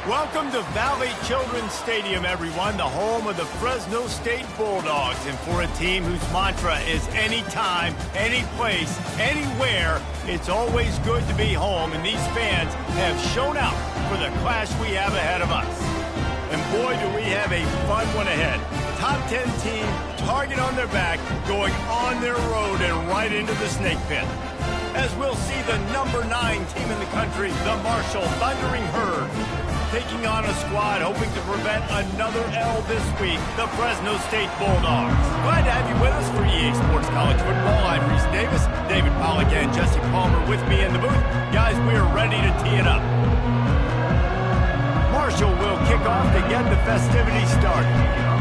Welcome to Valley Children's Stadium, everyone, the home of the Fresno State Bulldogs. And for a team whose mantra is anytime, any place, anywhere, it's always good to be home. And these fans have shown out for the clash we have ahead of us. And boy, do we have a fun one ahead. Top 10 team, target on their back, going on their road and right into the snake pit. As we'll see the number 9 team in the country, the Marshall Thundering Herd, taking on a squad hoping to prevent another L this week, the Fresno State Bulldogs. Glad to have you with us for EA Sports College Football. I'm Reese Davis, David Pollack and Jesse Palmer with me in the booth. Guys, we're ready to tee it up. Marshall will kick off to get the festivities started.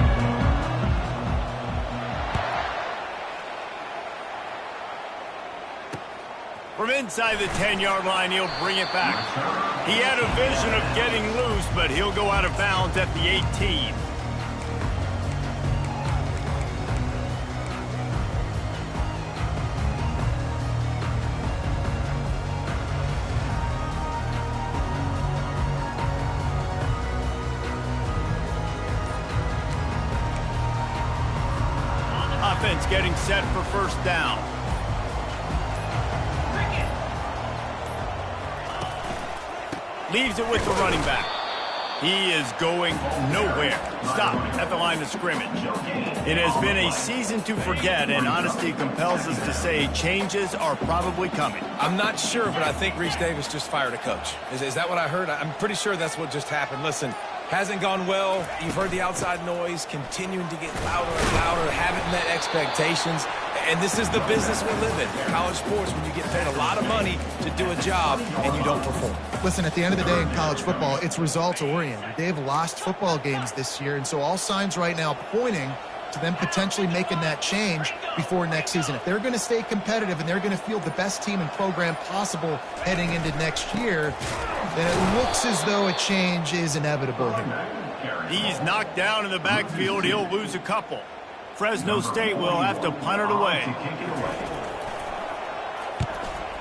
From inside the 10-yard line, he'll bring it back. He had a vision of getting loose, but he'll go out of bounds at the 18. Offense getting set for first down. Leaves it with the running back. He is going nowhere. Stop at the line of scrimmage. It has been a season to forget, and honesty compels us to say changes are probably coming. I'm not sure, but I think Reese Davis just fired a coach. Is that what I heard? I'm pretty sure that's what just happened. Listen, hasn't gone well. You've heard the outside noise, continuing to get louder and louder, haven't met expectations. And this is the business we live in, college sports, when you get paid a lot of money to do a job and you don't perform. Listen, at the end of the day in college football, it's results-oriented. They've lost football games this year, and so all signs right now pointing to them potentially making that change before next season. If they're going to stay competitive and they're going to field the best team and program possible heading into next year, then it looks as though a change is inevitable here. He's knocked down in the backfield. He'll lose a couple. Fresno State will have to punt it away.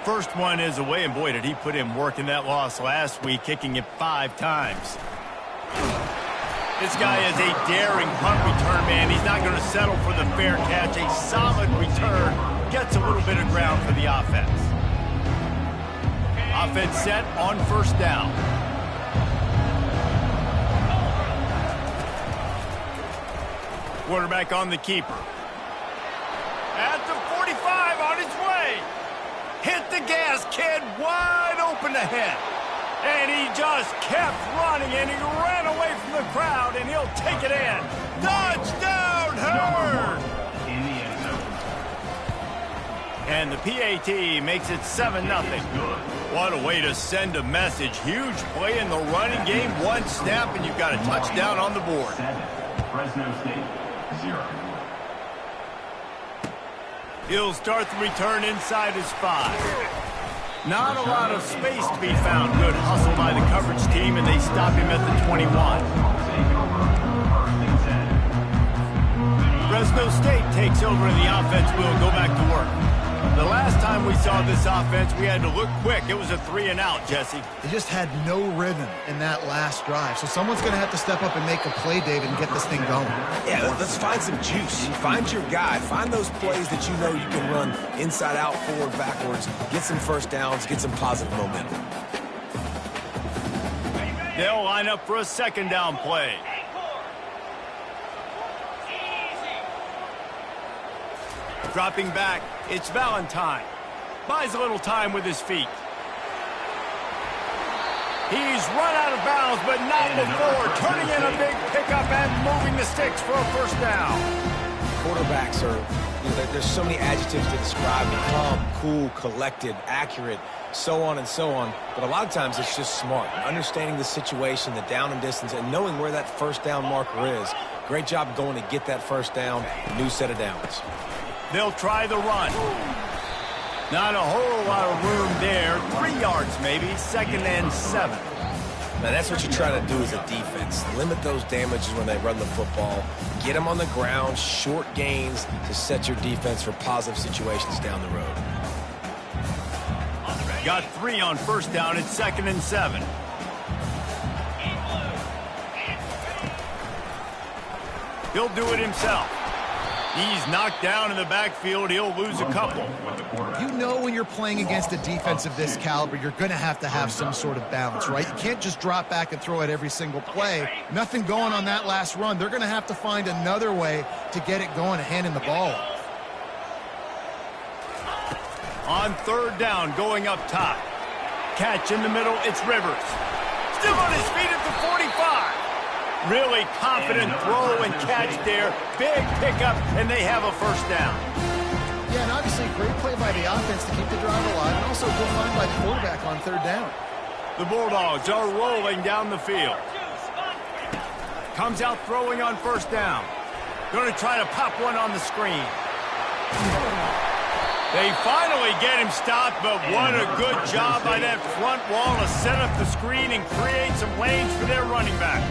First one is away, and boy, did he put in work in that loss last week, kicking it 5 times. This guy is a daring punt return man. He's not going to settle for the fair catch. A solid return gets a little bit of ground for the offense. Offense set on first down. Quarterback on the keeper. At the 45, on his way. Hit the gas, kid, wide open ahead. And he just kept running, and he ran away from the crowd, and he'll take it in. Touchdown, Herd! And the PAT makes it 7-0. What a way to send a message. Huge play in the running game. One snap, and you've got a touchdown on the board. Fresno State. 0. He'll start the return inside his 5. Not a lot of space to be found. Good hustle by the coverage team, and they stop him at the 21. Fresno State takes over, and the offense will go back to work. The last time we saw this offense, we had to look quick. It was a 3-and-out, Jesse. They just had no rhythm in that last drive. So someone's going to have to step up and make a play, David, and get this thing going. Yeah, let's find some juice. Find your guy. Find those plays that you know you can run inside out, forward, backwards. Get some first downs. Get some positive momentum. They'll line up for a second down play. Dropping back, it's Valentine. Buys a little time with his feet. He's run out of bounds, but not before. Turning in a big pickup and moving the sticks for a first down. Quarterbacks are, there's so many adjectives to describe them. Calm, cool, collected, accurate, so on and so on. But a lot of times it's just smart. Understanding the situation, the down and distance, and knowing where that first down marker is. Great job going to get that first down. New set of downs. They'll try the run. Not a whole lot of room there. 3 yards maybe, 2nd and 7. Now, that's what you try to do as a defense. Limit those damages when they run the football. Get them on the ground, short gains to set your defense for positive situations down the road. Got 3 on first down. It's 2nd and 7. He'll do it himself. He's knocked down in the backfield. He'll lose a couple. You know when you're playing against a defense of this caliber, you're going to have some sort of balance, right? You can't just drop back and throw it every single play. Nothing going on that last run. They're going to have to find another way to get it going and handing the ball off. On third down, going up top. Catch in the middle, it's Rivers. Still on his feet at the 45. Really confident throw and catch there. Big pickup, and they have a first down. Yeah, and obviously great play by the offense to keep the drive alive, and also good line by the quarterback on third down. The Bulldogs are rolling down the field. Comes out throwing on first down. Going to try to pop one on the screen. They finally get him stopped, but what a good job by that front wall to set up the screen and create some lanes for their running back.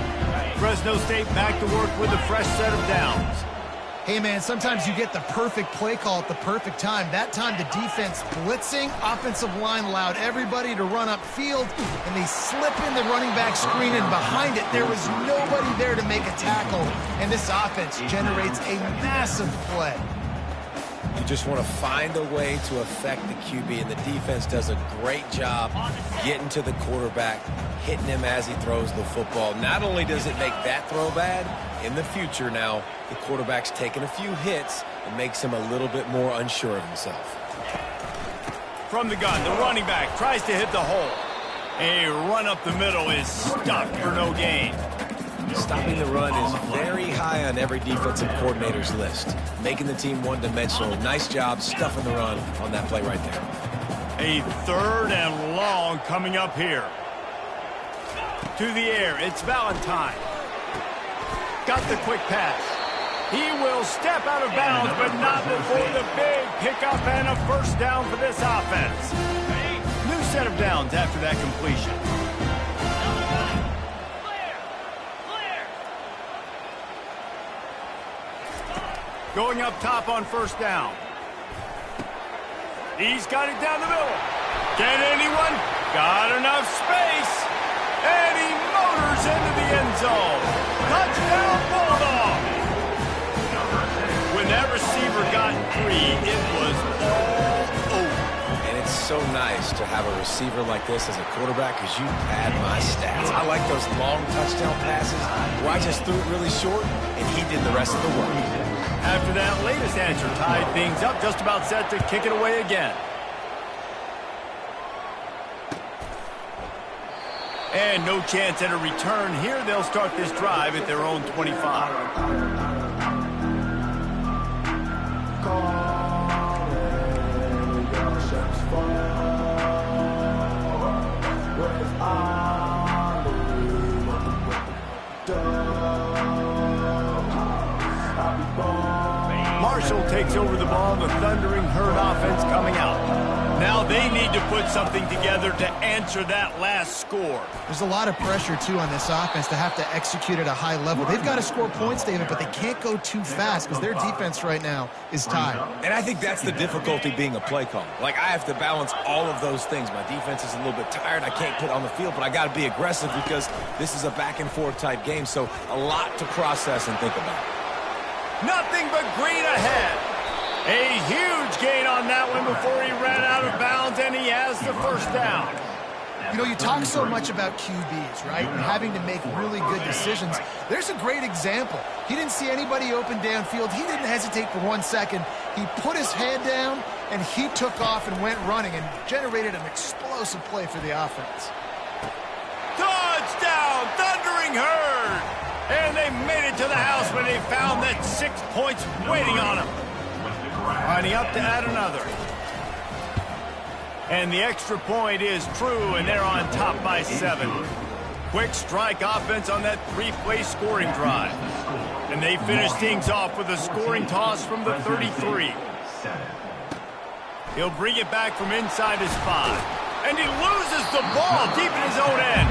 Fresno State back to work with a fresh set of downs. Hey, man, sometimes you get the perfect play call at the perfect time. That time the defense blitzing, offensive line allowed everybody to run upfield, and they slip in the running back screen, and behind it there was nobody there to make a tackle, and this offense generates a massive play. You just want to find a way to affect the QB, and the defense does a great job getting to the quarterback, hitting him as he throws the football. Not only does it make that throw bad, in the future now, the quarterback's taking a few hits and makes him a little bit more unsure of himself. From the gun, the running back tries to hit the hole. A run up the middle is stuffed for no gain. Stopping the run is very high on every defensive coordinator's list. Making the team one-dimensional. Nice job stuffing the run on that play right there. A third and long coming up here. To the air, it's Valentine. Got the quick pass. He will step out of bounds, but not before the big pickup and a first down for this offense. New set of downs after that completion. Going up top on first down. He's got it down the middle. Can anyone? Got enough space. And he motors into the end zone. Touchdown, Bulldog. When that receiver got free, it was all over. And it's so nice to have a receiver like this as a quarterback because you pad my stats. I like those long touchdown passes where I just threw it really short and he did the rest of the work. After that latest answer tied things up, just about set to kick it away again. And no chance at a return here. They'll start this drive at their own 25. Marshall takes over the ball, the Thundering Herd offense coming out. Now they need to put something together to answer that last score. There's a lot of pressure, too, on this offense to have to execute at a high level. They've got to score points, David, but they can't go too fast because their defense right now is tired. And I think that's the difficulty being a play caller. Like, I have to balance all of those things. My defense is a little bit tired. I can't put on the field, but I got to be aggressive because this is a back-and-forth type game, so a lot to process and think about. Nothing but green ahead. A huge gain on that one before he ran out of bounds, and he has the first down. You know, you talk so much about QBs, right, and having to make really good decisions. There's a great example. He didn't see anybody open downfield. He didn't hesitate for 1 second. He put his head down, and he took off and went running and generated an explosive play for the offense. Touchdown, Thundering Herd! And they made it to the house when they found that 6 points waiting on them. Lining up to add another. And the extra point is true, and they're on top by 7. Quick strike offense on that 3-play scoring drive. And they finish things off with a scoring toss from the 33. He'll bring it back from inside his 5. And he loses the ball deep in his own end.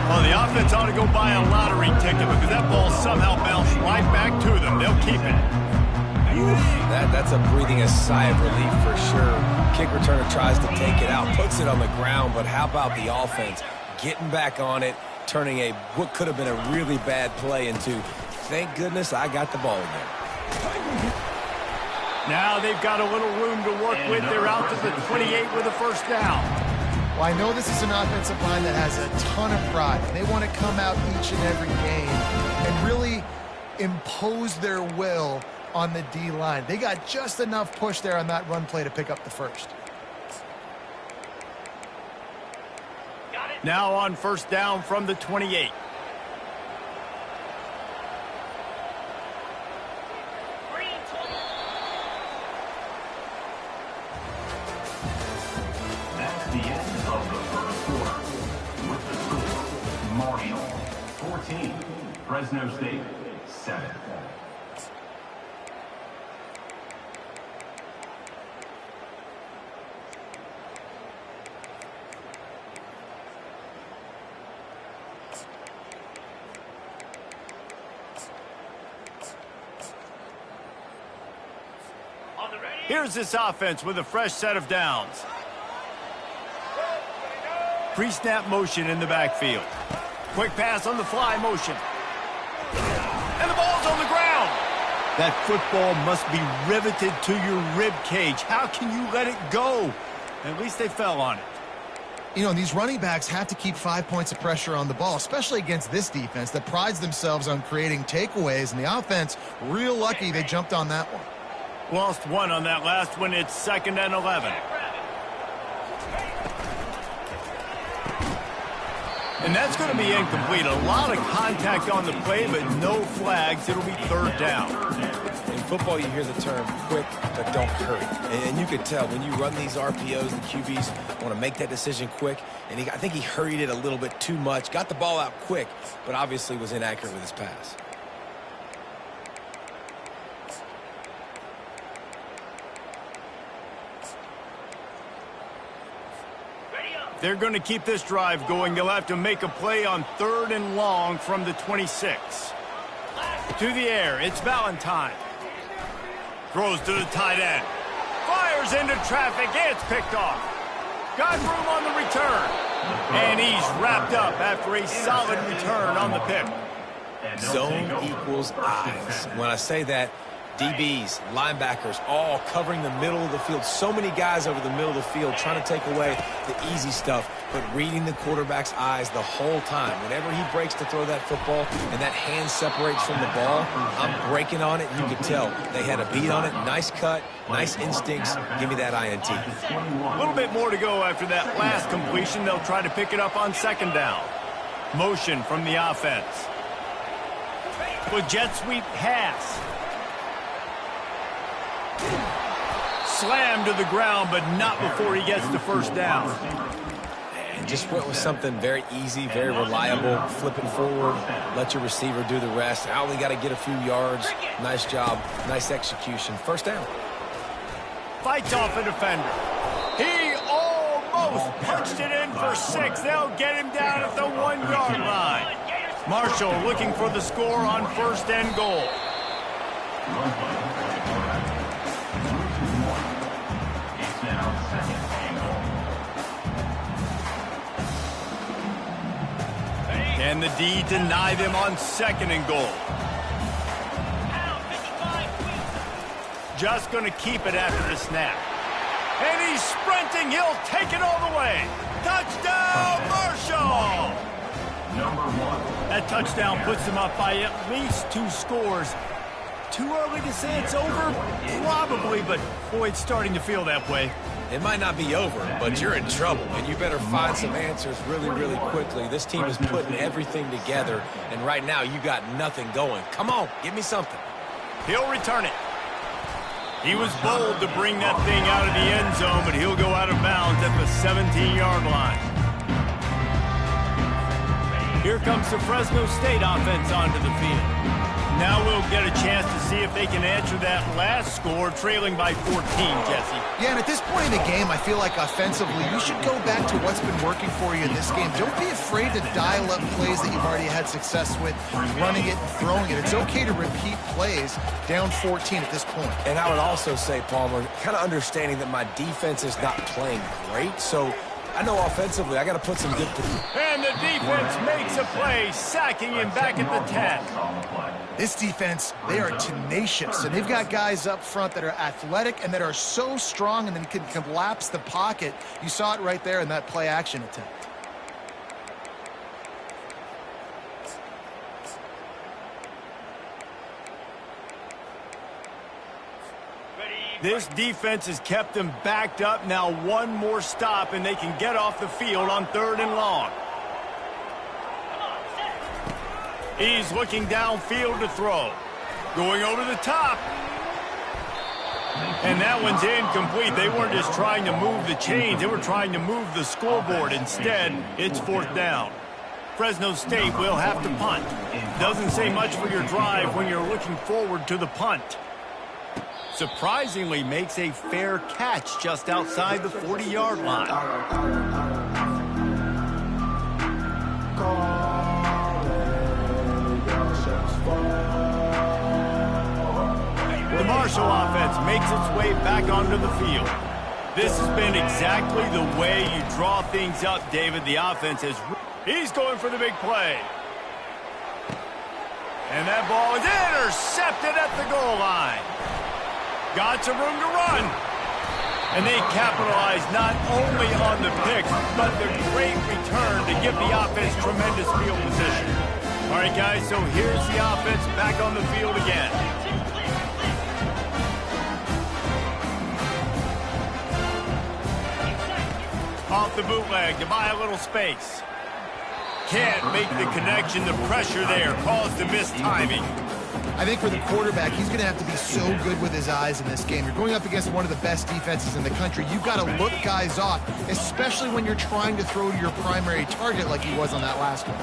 Well, the offense ought to go buy a lottery ticket because that ball somehow bounced right back to them. They'll keep it. That's a breathing a sigh of relief for sure. Kick returner tries to take it out, puts it on the ground, but how about the offense getting back on it, turning what could have been a really bad play into Thank goodness I got the ball in there. Now they've got a little room to work with. They're out to the 28 with a first down. Well, I know this is an offensive line that has a ton of pride. They want to come out each and every game and really impose their will on the D-line. They got just enough push there on that run play to pick up the first. Now on first down from the 28. That's the end of the first quarter. With the score, Marshall 14, Fresno State 7. Here's this offense with a fresh set of downs. Pre-snap motion in the backfield. Quick pass on the fly motion. And the ball's on the ground. That football must be riveted to your rib cage. How can you let it go? At least they fell on it. You know, these running backs have to keep 5 points of pressure on the ball, especially against this defense that prides themselves on creating takeaways. And the offense, real lucky they jumped on that one. Lost one on that last one. It's 2nd and 11. And that's going to be incomplete. A lot of contact on the play, but no flags. It'll be 3rd down. In football, you hear the term quick, but don't hurry. And you can tell when you run these RPOs, the QBs want to make that decision quick. And I think he hurried it a little bit too much. Got the ball out quick, but obviously was inaccurate with his pass. They're going to keep this drive going. They'll have to make a play on 3rd and long from the 26. To the air, it's Valentine. Throws to the tight end. Fires into traffic. It's picked off. Got room on the return. And he's wrapped up after a solid return on the pick. Zone equals eyes. When I say that, DBs, linebackers, all covering the middle of the field. So many guys over the middle of the field trying to take away the easy stuff, but reading the quarterback's eyes the whole time. Whenever he breaks to throw that football and that hand separates from the ball, I'm breaking on it. You can tell they had a beat on it. Nice cut, nice instincts. Give me that INT. A little bit more to go after that last completion. They'll try to pick it up on 2nd down. Motion from the offense. With jet sweep pass. Slammed to the ground, but not before he gets to first down. And just went with something very easy, very reliable. Flipping forward, let your receiver do the rest. I only got to get a few yards. Nice job, nice execution. First down. Fights off a defender. He almost punched it in for 6. They'll get him down at the 1-yard line. Marshall looking for the score on 1st and goal. And the D deny them on 2nd and goal. Just going to keep it after the snap. And he's sprinting. He'll take it all the way. Touchdown, Marshall! Number 1. That touchdown puts them up by at least 2 scores. Too early to say it's over? Probably, but boy, it's starting to feel that way. It might not be over, but you're in trouble, and you better find some answers really, really quickly. This team is putting everything together, and right now you got nothing going. Come on, give me something. He'll return it. He was bold to bring that thing out of the end zone, but he'll go out of bounds at the 17-yard line. Here comes the Fresno State offense onto the field. Now we'll get a chance to see if they can answer that last score, trailing by 14, Jesse. Yeah, and at this point in the game, I feel like offensively, you should go back to what's been working for you in this game. Don't be afraid to dial up plays that you've already had success with, running it and throwing it. It's okay to repeat plays down 14 at this point. And I would also say, Palmer, kind of understanding that my defense is not playing great, so I know offensively I got to put some good... And the defense makes a play, sacking him back at the 10. This defense, they are tenacious, and they've got guys up front that are athletic and that are so strong and then can collapse the pocket. You saw it right there in that play-action attempt. This defense has kept them backed up. Now one more stop, and they can get off the field on 3rd and long. He's looking downfield to throw. Going over the top. And that one's incomplete. They weren't just trying to move the chains. They were trying to move the scoreboard. Instead, it's 4th down. Fresno State will have to punt. Doesn't say much for your drive when you're looking forward to the punt. Surprisingly makes a fair catch just outside the 40-yard line. The Marshall offense makes its way back onto the field. This has been exactly the way you draw things up, David. The offense has... He's going for the big play. And that ball is intercepted at the goal line. Got some room to run. And they capitalize not only on the picks, but the great return to give the offense tremendous field position. All right, guys, so here's the offense back on the field again. Off the bootleg to buy a little space. Can't make the connection. The pressure there caused the missed timing. I think for the quarterback, he's going to have to be so good with his eyes in this game. You're going up against one of the best defenses in the country. You've got to look guys off, especially when you're trying to throw to your primary target like he was on that last one.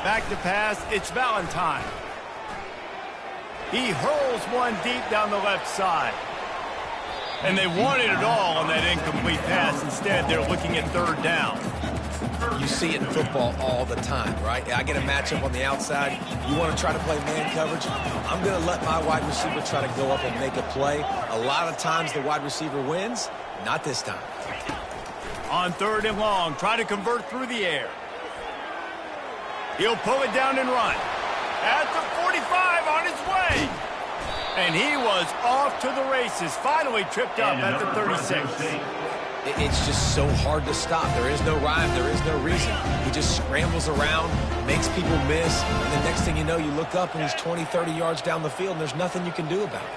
Back to pass, it's Valentine. He hurls one deep down the left side. And they wanted it all on that incomplete pass. Instead, they're looking at 3rd down. You see it in football all the time, right? I get a matchup on the outside. You want to try to play man coverage? I'm going to let my wide receiver try to go up and make a play. A lot of times the wide receiver wins. Not this time. On 3rd and long, try to convert through the air. He'll pull it down and run. At the 45 on his way. And he was off to the races. Finally tripped up at the 36. It's just so hard to stop. There is no rhyme. There is no reason. He just scrambles around, makes people miss, and the next thing you know, you look up and he's 20, 30 yards down the field, and there's nothing you can do about it.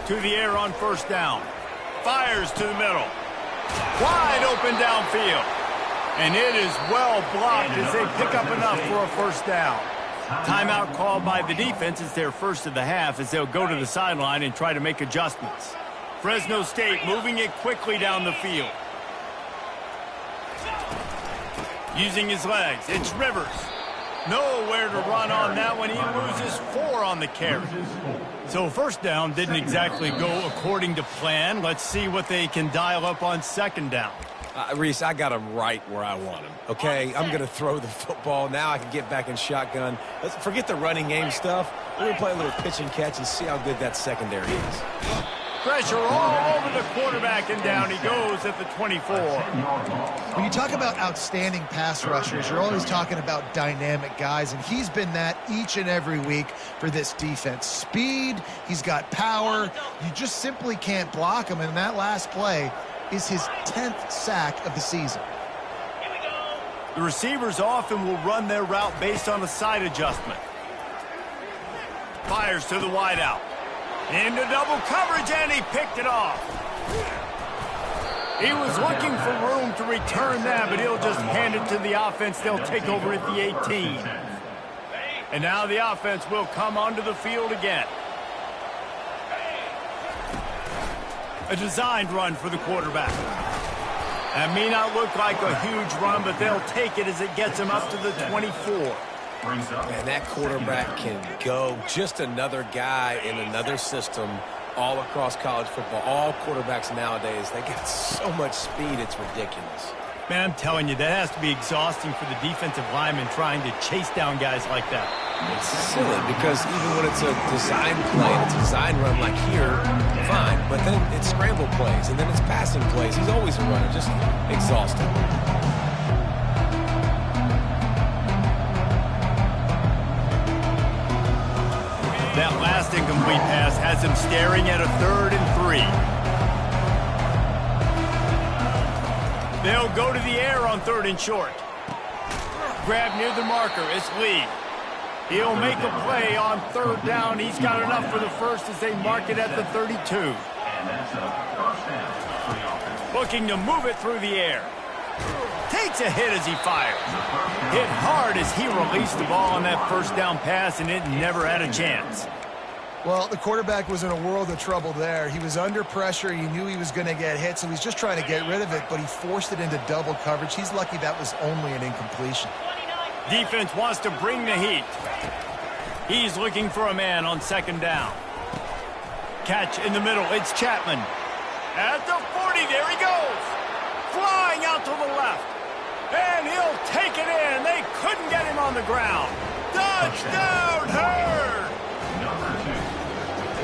To the air on 1st down. Fires to the middle. Wide open downfield. And it is well blocked as they pick up enough for a 1st down. Timeout called by the defense. It's their first of the half as they'll go to the sideline and try to make adjustments. Fresno State moving it quickly down the field. Using his legs, it's Rivers. Nowhere to run on that one. He loses 4 on the carry. So 1st down didn't exactly go according to plan. Let's see what they can dial up on 2nd down. Reese, I got him right where I want him, okay? I'm going to throw the football. Now I can get back in shotgun. Let's forget the running game stuff. We're going to play a little pitch and catch and see how good that secondary is. Pressure all over the quarterback, and down he goes at the 24. When you talk about outstanding pass rushers, you're always talking about dynamic guys, and he's been that each and every week for this defense. Speed, he's got power. You just simply can't block him, and that last play is his 10th sack of the season. The receivers often will run their route based on a side adjustment. Fires to the wideout. Into double coverage, and he picked it off. He was looking for room to return that, but he'll just hand it to the offense. They'll take over at the 18. And now the offense will come onto the field again. A designed run for the quarterback. That may not look like a huge run, but they'll take it as it gets him up to the 24. And that quarterback can go. Just another guy in another system all across college football. All quarterbacks nowadays, they got so much speed, it's ridiculous. Man, I'm telling you, that has to be exhausting for the defensive lineman trying to chase down guys like that. It's silly because even when it's a design play, it's a design run like here, fine. But then it's scramble plays, and then it's passing plays. He's always a runner, just exhausting. That last incomplete pass has him staring at a 3rd and 3. They'll go to the air on 3rd and short. Grab near the marker. It's Lee. He'll make a play on 3rd down. He's got enough for the first as they mark it at the 32. Looking to move it through the air. Takes a hit as he fires. Hit hard as he released the ball on that 1st down pass, and it never had a chance. Well, the quarterback was in a world of trouble there. He was under pressure. He knew he was going to get hit, so he's just trying to get rid of it, but he forced it into double coverage. He's lucky that was only an incompletion. Defense wants to bring the heat. He's looking for a man on 2nd down. Catch in the middle. It's Chapman. At the 40, there he goes. Flying out to the left. And he'll take it in. They couldn't get him on the ground. Touchdown, Hurd!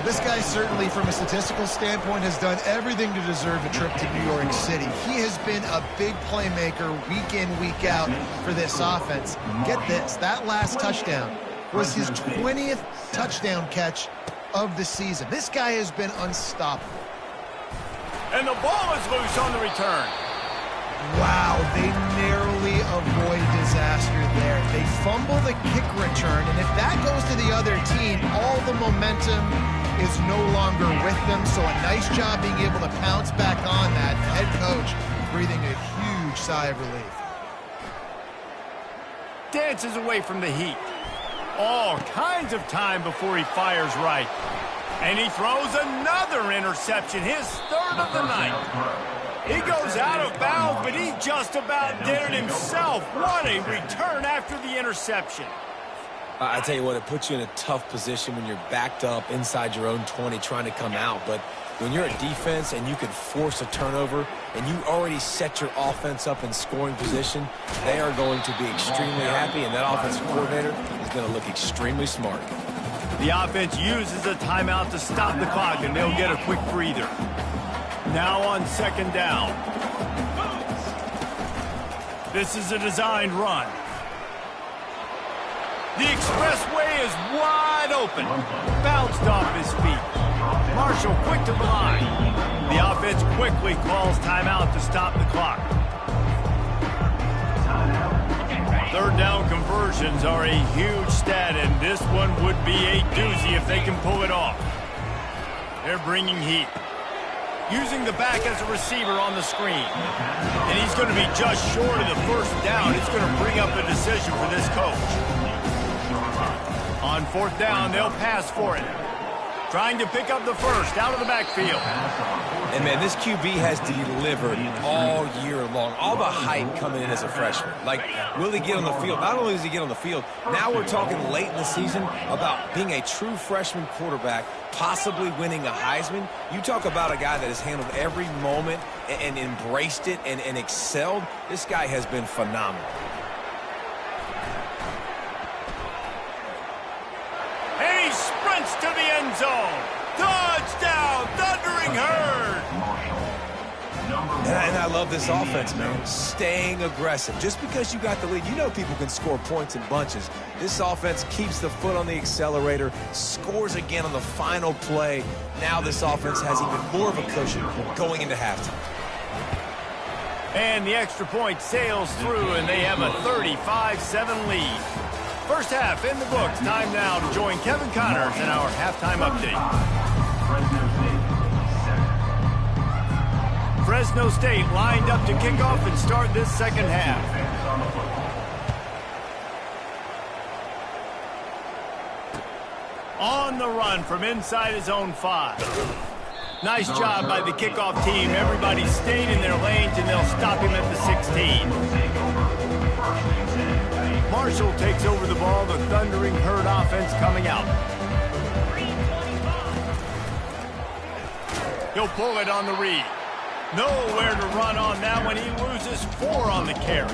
This guy certainly, from a statistical standpoint, has done everything to deserve a trip to New York City. He has been a big playmaker week in, week out for this offense. Get this, that last touchdown was his 20th touchdown catch of the season. This guy has been unstoppable. And the ball is loose on the return. Wow, they narrowly avoid disaster there. They fumble the kick return, and if that goes to the other team, all the momentum is no longer with them. So a nice job being able to pounce back on that. The head coach breathing a huge sigh of relief. Dances away from the heat. All kinds of time before he fires right. And he throws another interception, his 3rd of the night. He goes out of bounds, but he just about did it himself. What a return after the interception. I tell you what, it puts you in a tough position when you're backed up inside your own 20 trying to come out. But when you're a defense and you can force a turnover and you already set your offense up in scoring position, they are going to be extremely happy, and that offensive coordinator is going to look extremely smart. The offense uses a timeout to stop the clock, and they'll get a quick breather. Now on 2nd down. This is a designed run. The expressway is wide open. Bounced off his feet. Marshall quick to the line. The offense quickly calls timeout to stop the clock. 3rd down conversions are a huge stat, and this one would be a doozy if they can pull it off. They're bringing heat. Using the back as a receiver on the screen. And he's going to be just short of the 1st down. It's going to bring up a decision for this coach. On 4th down, they'll pass for it. Trying to pick up the 1st out of the backfield. And, man, this QB has delivered all year long. All the hype coming in as a freshman. Like, will he get on the field? Not only does he get on the field, now we're talking late in the season about being a true freshman quarterback, possibly winning a Heisman. You talk about a guy that has handled every moment and embraced it and excelled. This guy has been phenomenal. And he sprints to the end zone. Touchdown, Thundering Herd. And I love this offense, man. Staying aggressive. Just because you got the lead, you know people can score points in bunches. This offense keeps the foot on the accelerator, scores again on the final play. Now this offense has even more of a cushion going into halftime. And the extra point sails through, and they have a 35-7 lead. First half in the books. Time now to join Kevin Connors in our halftime update. Fresno State lined up to kick off and start this 2nd half. On the run from inside his own 5. Nice job by the kickoff team. Everybody stayed in their lanes, and they'll stop him at the 16. Marshall takes over the ball. The Thundering Herd offense coming out. He'll pull it on the read. Nowhere to run on that one. He loses 4 on the carry.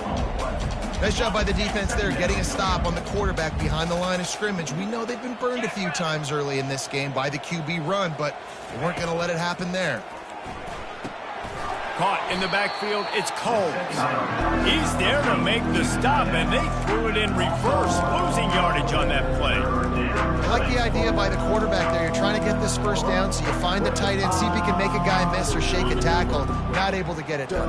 Nice job by the defense there, getting a stop on the quarterback behind the line of scrimmage. We know they've been burned a few times early in this game by the QB run, but they weren't going to let it happen there. Caught in the backfield, it's Combs. He's there to make the stop, and they threw it in reverse, losing yardage on that play. I like the idea by the quarterback there. You're trying to get this first down, so you find the tight end, see if he can make a guy miss or shake a tackle. Not able to get it done.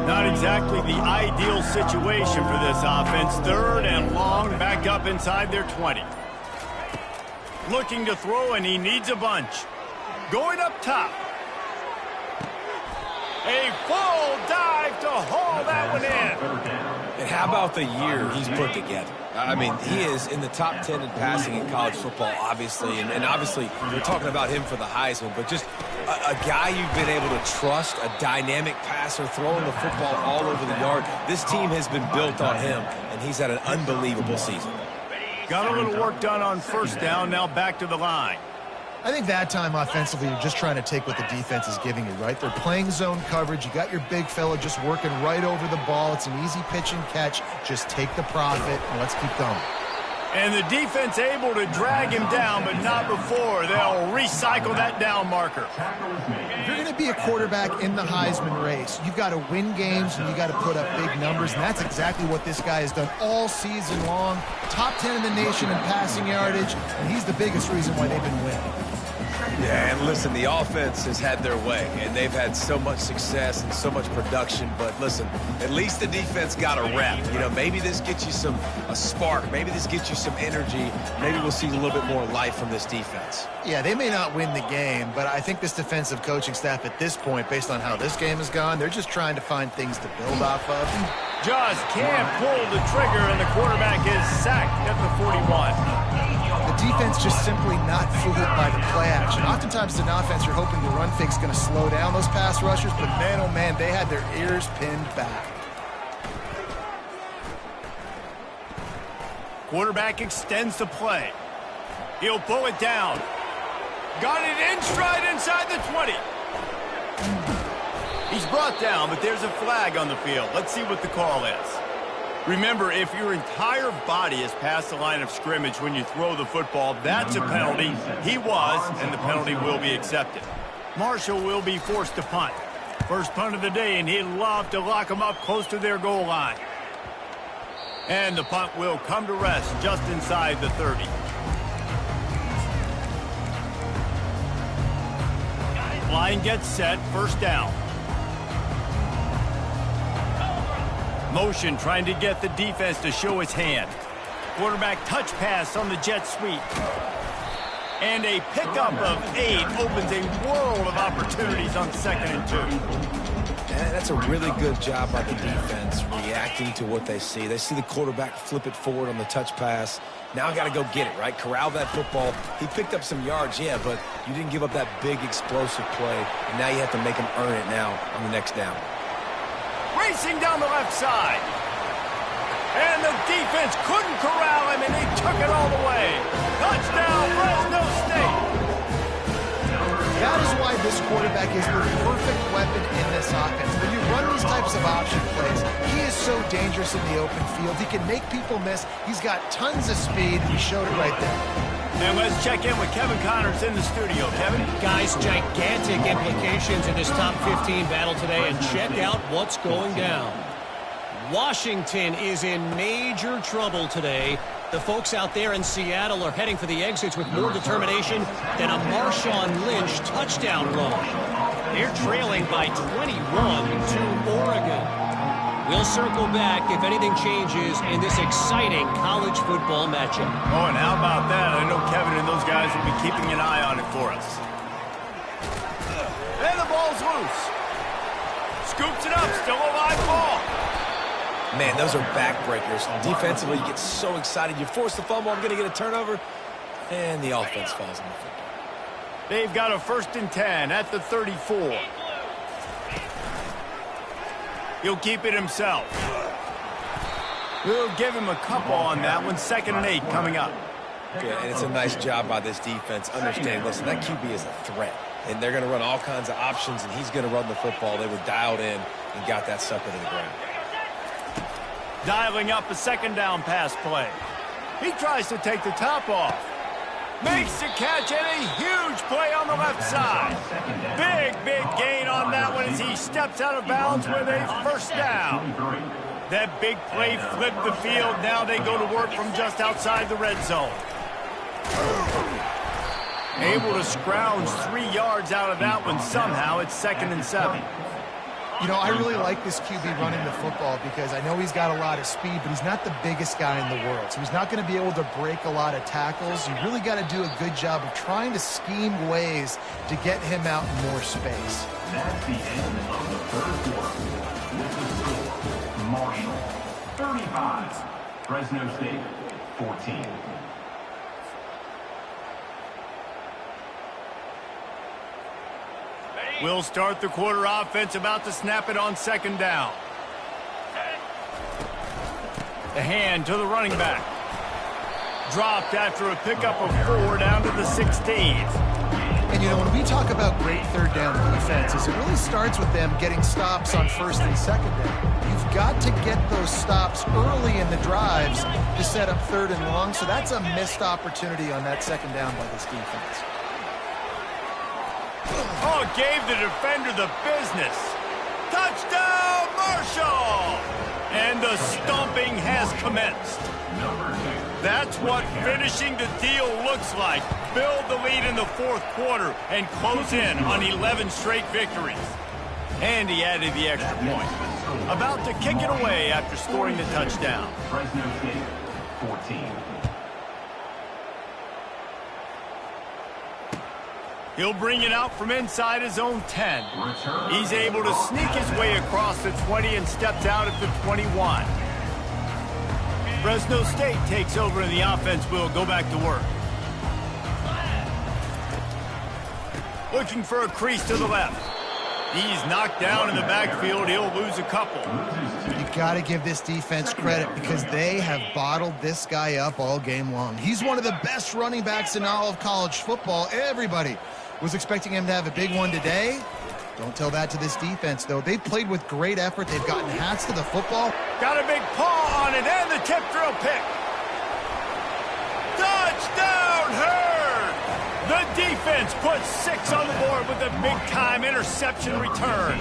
Not exactly the ideal situation for this offense. 3rd and long, back up inside their 20. Looking to throw, and he needs a bunch. Going up top. A full dive to haul that one in. And how about the year he's put together? I mean, he is in the top 10 in passing in college football, obviously. And obviously, we're talking about him for the Heisman, but just a guy you've been able to trust, a dynamic passer, throwing the football all over the yard. This team has been built on him, and he's had an unbelievable season. Got a little work done on first down, now back to the line. I think that time offensively, you're just trying to take what the defense is giving you, right? They're playing zone coverage. You got your big fella just working right over the ball. It's an easy pitch and catch. Just take the profit and let's keep going. And the defense able to drag him down, but not before. They'll recycle that down marker. If you're going to be a quarterback in the Heisman race, you've got to win games and you got to put up big numbers, and that's exactly what this guy has done all season long. Top 10 in the nation in passing yardage, and he's the biggest reason why they've been winning. Yeah, and listen, the offense has had their way, and they've had so much success and so much production. But listen, at least the defense got a rep. You know, maybe this gets you a spark. Maybe this gets you some energy. Maybe we'll see a little bit more life from this defense. Yeah, they may not win the game, but I think this defensive coaching staff at this point, based on how this game has gone, they're just trying to find things to build off of. Just can't pull the trigger, and the quarterback is sacked at the 41. The defense just simply not fooled by the play action. Oftentimes as an offense, you're hoping the run fake's going to slow down those pass rushers, but man, oh man, they had their ears pinned back. Quarterback extends the play. He'll pull it down. Got it in stride inside the 20. He's brought down, but there's a flag on the field. Let's see what the call is. Remember, if your entire body is past the line of scrimmage when you throw the football, that's a penalty. He was, and the penalty will be accepted. Marshall will be forced to punt. First punt of the day, and he'd love to lock them up close to their goal line. And the punt will come to rest just inside the 30. Line gets set, first down. Motion trying to get the defense to show his hand. Quarterback touch pass on the jet sweep. And a pickup of 8 opens a world of opportunities on 2nd and 2. And that's a really good job by the defense reacting to what they see. They see the quarterback flip it forward on the touch pass. Now got to go get it, right? Corral that football. He picked up some yards, yeah, but you didn't give up that big explosive play. And now you have to make him earn it now on the next down. Racing down the left side. And the defense couldn't corral him, and they took it all the way. Touchdown, Fresno State. That is why this quarterback is the perfect weapon in this offense. When you run these types of option plays, he is so dangerous in the open field. He can make people miss. He's got tons of speed. He showed it right there. And let's check in with Kevin Connors in the studio. Kevin? Guys, gigantic implications in this top 15 battle today, and check out what's going down. Washington is in major trouble today. The folks out there in Seattle are heading for the exits with more determination than a Marshawn Lynch touchdown run. They're trailing by 21 to Oregon. We'll circle back if anything changes in this exciting college football matchup. Oh, and how about that? I know Kevin and those guys will be keeping an eye on it for us. And the ball's loose. Scoops it up, still a live ball. Man, those are backbreakers. Defensively, you get so excited. You force the fumble, I'm going to get a turnover, and the offense falls on the football. They've got a 1st and 10 at the 34. He'll keep it himself. We'll give him a couple on that one. 2nd and 8 coming up. Yeah, and it's a nice job by this defense. Understand, listen, that QB is a threat. and they're going to run all kinds of options, and he's going to run the football. They were dialed in and got that sucker to the ground. Dialing up a second down pass play. He tries to take the top off. Makes the catch and a huge play on the left side. Big gain on that one as he steps out of bounds with a first down. That big play flipped the field. Now they go to work from just outside the red zone. Able to scrounge 3 yards out of that one somehow. It's 2nd and 7. You know, I really like this QB running the football because I know he's got a lot of speed, but he's not the biggest guy in the world. So he's not going to be able to break a lot of tackles. You really got to do a good job of trying to scheme ways to get him out in more space. That's the end of the third quarter. With the score, Marshall 35, Fresno State 14. We'll start the quarter offense, about to snap it on second down. The hand to the running back. Dropped after a pickup of 4 down to the 16th. And, you know, when we talk about great third down defenses, it really starts with them getting stops on first and second down. You've got to get those stops early in the drives to set up third and long, so that's a missed opportunity on that second down by this defense. Oh, gave the defender the business. Touchdown, Marshall! And the stomping has commenced. That's what finishing the deal looks like. Build the lead in the fourth quarter and close in on 11 straight victories. And he added the extra point. About to kick it away after scoring the touchdown. Fresno State 14. He'll bring it out from inside his own 10. He's able to sneak his way across the 20 and steps out at the 21. Fresno State takes over and the offense will go back to work. Looking for a crease to the left. He's knocked down in the backfield. He'll lose a couple. You got to give this defense credit because they have bottled this guy up all game long. He's one of the best running backs in all of college football. Everybody was expecting him to have a big one today. Don't tell that to this defense, though. They've played with great effort. They've gotten hats to the football. Got a big paw on it and the tip drill pick. Touchdown, Herd! The defense puts 6 on the board with a big-time interception return.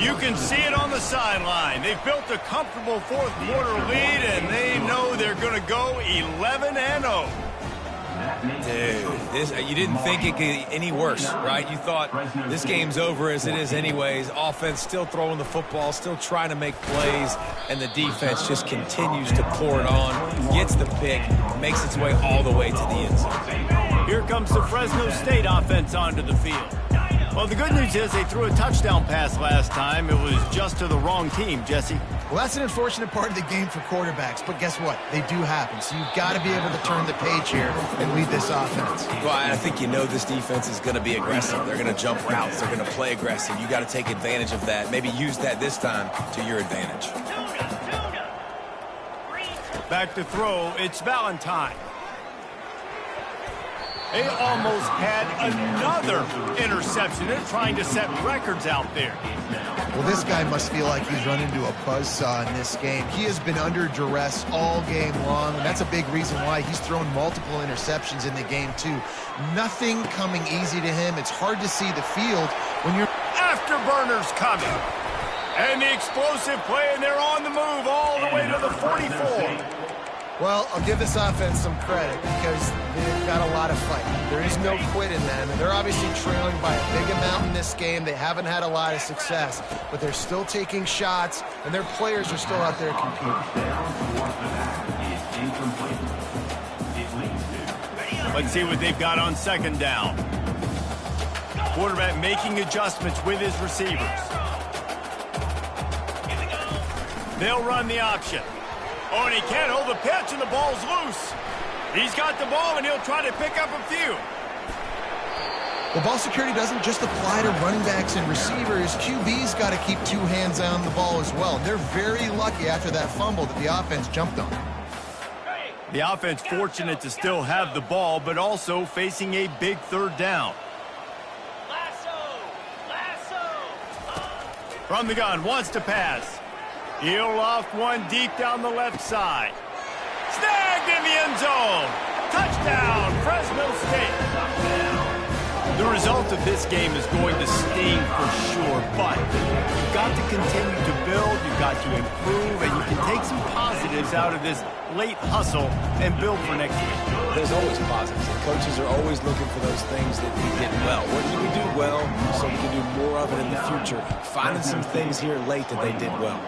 You can see it on the sideline. They've built a comfortable fourth quarter lead, and they know they're going to go 11-0. Dude, you didn't think it could get any worse, right? You thought this game's over as it is anyways. Offense still throwing the football, still trying to make plays, and the defense just continues to pour it on, gets the pick, makes its way all the way to the end zone. Here comes the Fresno State offense onto the field. Well, the good news is they threw a touchdown pass last time. It was just to the wrong team, Jesse. Well, that's an unfortunate part of the game for quarterbacks, but guess what? They do happen, so you've got to be able to turn the page here and lead this offense. Well, I think you know this defense is going to be aggressive. They're going to jump routes. They're going to play aggressive. You got to take advantage of that. Maybe use that this time to your advantage. Back to throw, it's Valentine. They almost had another interception. They're trying to set records out there. Well, this guy must feel like he's run into a buzzsaw in this game. He has been under duress all game long, and that's a big reason why he's thrown multiple interceptions in the game, too. Nothing coming easy to him. It's hard to see the field when you're... Afterburners coming. And the explosive play, and they're on the move all the way to the 44. Well, I'll give this offense some credit because they've got a lot of fight. There is no quit in them, and they're obviously trailing by a big amount in this game. They haven't had a lot of success, but they're still taking shots, and their players are still out there competing. Let's see what they've got on second down. Quarterback making adjustments with his receivers. They'll run the option. Oh, and he can't hold the pitch, and the ball's loose. He's got the ball, and he'll try to pick up a few. Well, ball security doesn't just apply to running backs and receivers. QB's got to keep 2 hands on the ball as well. They're very lucky after that fumble that the offense jumped on. The offense fortunate to still have the ball, but also facing a big third down. From the gun, wants to pass. He'll loft one deep down the left side. Snagged in the end zone. Touchdown, Fresno State. The result of this game is going to sting for sure, but you've got to continue to build, you've got to improve, and you can take some positives out of this late hustle and build for next week. There's always positives. The coaches are always looking for those things that we did well. What did we do well so we can do more of it in the future? Finding some things here late that they did well.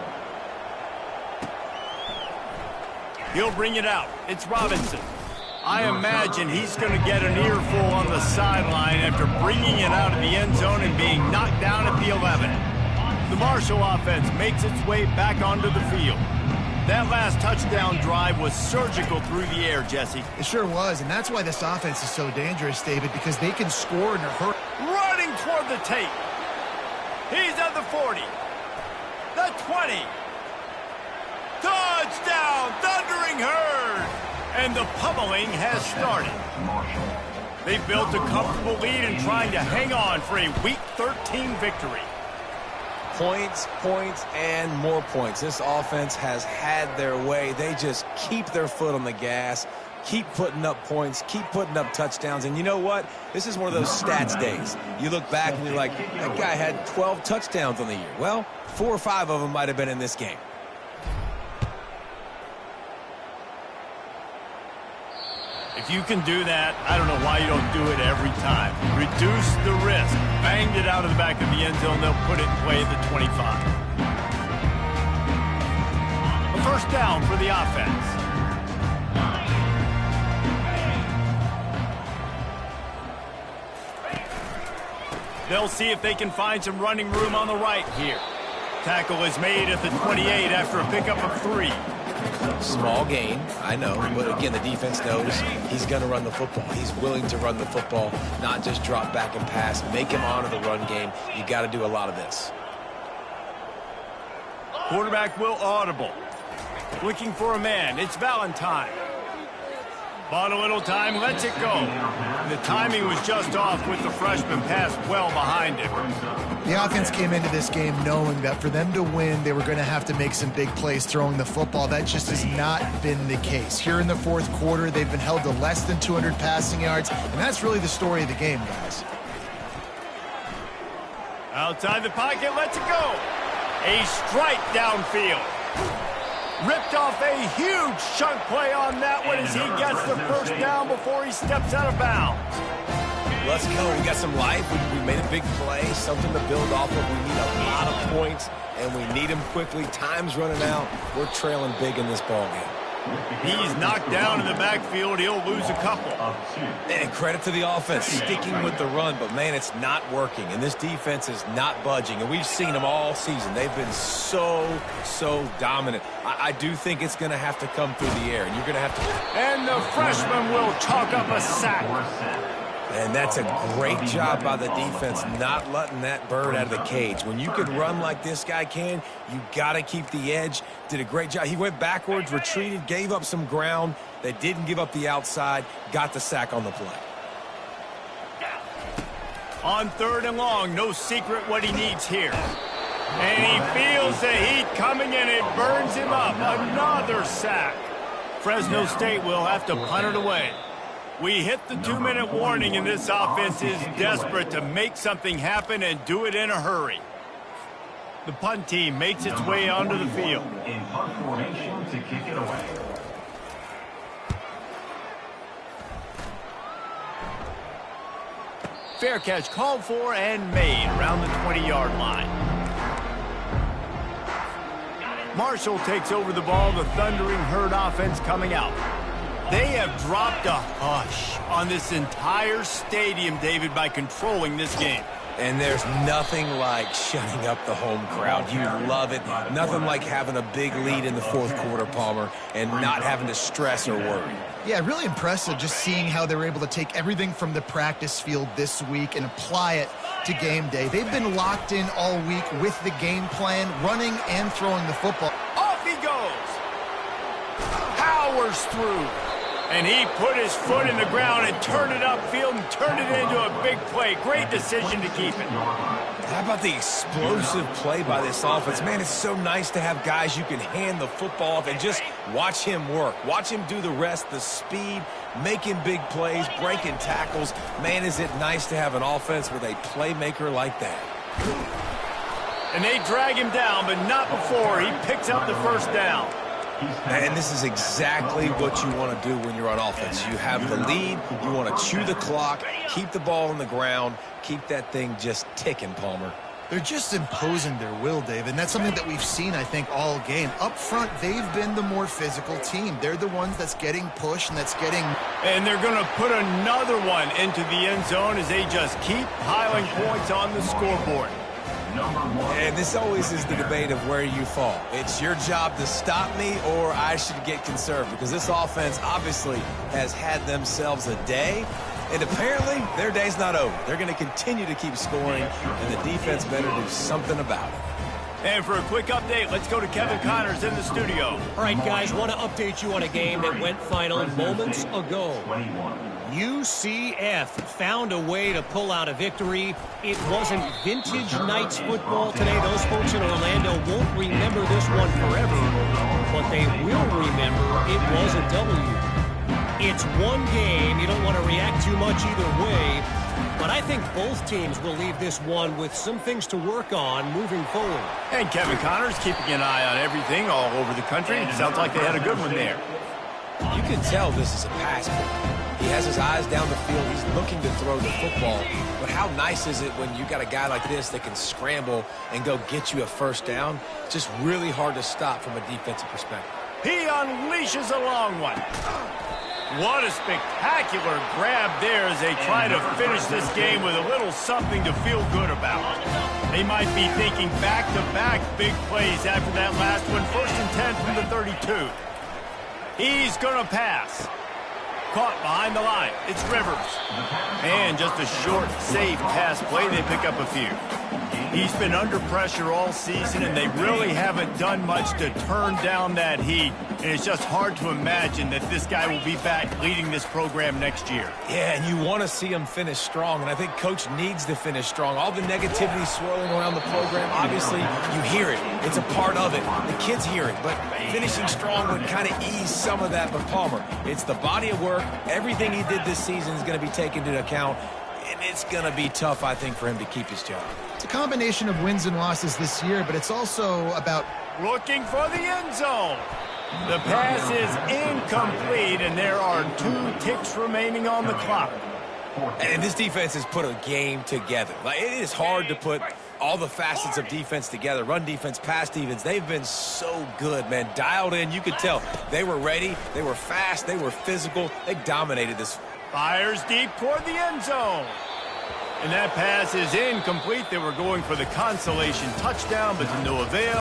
He'll bring it out. It's Robinson. I imagine he's going to get an earful on the sideline after bringing it out of the end zone and being knocked down at the 11. The Marshall offense makes its way back onto the field. That last touchdown drive was surgical through the air, Jesse. It sure was, and that's why this offense is so dangerous, David, because they can score in a hurry. Running toward the tape. He's at the 40. The 20. Touchdown, Thundering Herd! And the pummeling has started. They built a comfortable lead and trying to hang on for a Week 13 victory. Points, points, and more points. This offense has had their way. They just keep their foot on the gas, keep putting up points, keep putting up touchdowns. And you know what? This is one of those stats days. You look back and you're like, that guy had 12 touchdowns on the year. Well, 4 or 5 of them might have been in this game. If you can do that, I don't know why you don't do it every time. Reduce the risk. Banged it out of the back of the end zone. They'll put it in play at the 25. A first down for the offense. They'll see if they can find some running room on the right here. Tackle is made at the 28 after a pickup of 3. Small gain, I know, but again, the defense knows he's going to run the football. He's willing to run the football, not just drop back and pass, make him honor the run game. You got to do a lot of this. Quarterback will audible. Looking for a man. It's Valentine. Bought a little time, lets it go. The timing was just off with the freshman pass well behind him. The offense came into this game knowing that for them to win, they were going to have to make some big plays throwing the football. That just has not been the case. Here in the fourth quarter, they've been held to less than 200 passing yards, and that's really the story of the game, guys. Outside the pocket, lets it go. A strike downfield. Ripped off a huge chunk play on that one as he gets the first down before he steps out of bounds. Let's go. We got some life. We made a big play, something to build off of. We need a lot of points, and we need them quickly. Time's running out. We're trailing big in this ballgame. He's knocked down in the backfield. He'll lose a couple. And credit to the offense, sticking with the run, but, man, it's not working. And this defense is not budging. And we've seen them all season. They've been so dominant. I do think it's going to have to come through the air, and you're going to have to. And the freshman will chalk up a sack. And that's a great job by the defense, not letting that bird out of the cage. When you can run like this guy can, you got to keep the edge. Did a great job. He went backwards, retreated, gave up some ground. They didn't give up the outside, got the sack on the play. On 3rd and long, no secret what he needs here. And he feels the heat coming and it burns him up. Another sack. Fresno State will have to punt it away. We hit the 2-minute warning, and this offense is desperate to make something happen and do it in a hurry. The punt team makes its way onto the field. In punt formation to kick it away. Fair catch called for and made around the 20-yard line. Marshall takes over the ball, the Thundering Herd offense coming out. They have dropped a hush on this entire stadium, David, by controlling this game. And there's nothing like shutting up the home crowd. You love it. Nothing like having a big lead in the fourth quarter, Palmer, and not having to stress or worry. Yeah, really impressive just seeing how they were able to take everything from the practice field this week and apply it to game day. They've been locked in all week with the game plan, running and throwing the football. Off he goes. Powers through. And he put his foot in the ground and turned it upfield and turned it into a big play. Great decision to keep it. How about the explosive play by this offense? Man, it's so nice to have guys you can hand the football off and just watch him work. Watch him do the rest, the speed, making big plays, breaking tackles. Man, is it nice to have an offense with a playmaker like that. And they drag him down, but not before he picks up the first down. And this is exactly what you want to do when you're on offense. You have the lead, you want to chew the clock, keep the ball on the ground, keep that thing just ticking, Palmer. They're just imposing their will, Dave, and that's something that we've seen, I think, all game. Up front, they've been the more physical team. They're the ones that's getting pushed and that's getting... And they're going to put another one into the end zone as they just keep piling points on the scoreboard. And this always is the debate of where you fall. It's your job to stop me or I should get conserved, because this offense obviously has had themselves a day, and apparently their day's not over. They're going to continue to keep scoring, and the defense better do something about it. And for a quick update, let's go to Kevin Connors in the studio. All right, guys, want to update you on a game that went final moments ago. UCF found a way to pull out a victory. It wasn't vintage Knights football today. Those folks in Orlando won't remember this one forever, but they will remember it was a W. It's one game. You don't want to react too much either way, but I think both teams will leave this one with some things to work on moving forward. And Kevin Connors keeping an eye on everything all over the country. Sounds like they had a good one there. You can tell this is a pass play. He has his eyes down the field. He's looking to throw the football. But how nice is it when you got a guy like this that can scramble and go get you a first down? It's just really hard to stop from a defensive perspective. He unleashes a long one. What a spectacular grab there as they try to finish this game with a little something to feel good about. They might be thinking back-to-back big plays after that last one. 1st and 10 from the 32. He's going to pass. Caught behind the line. It's Rivers. And just a short, safe pass play. They pick up a few. He's been under pressure all season, and they really haven't done much to turn down that heat. And it's just hard to imagine that this guy will be back leading this program next year. Yeah, and you want to see him finish strong, and I think Coach needs to finish strong. All the negativity swirling around the program, obviously, you hear it. It's a part of it. The kids hear it, but finishing strong would kind of ease some of that with Palmer. It's the body of work. Everything he did this season is going to be taken into account, and it's going to be tough, I think, for him to keep his job. It's a combination of wins and losses this year, but it's also about... Looking for the end zone. The pass is incomplete, and there are 2 ticks remaining on the clock. And this defense has put a game together. Like, it is hard to put all the facets of defense together. Run defense, pass defense. They've been so good, man. Dialed in. You could tell they were ready. They were fast. They were physical. They dominated this. Fires deep toward the end zone. And that pass is incomplete. They were going for the consolation touchdown, but to no avail.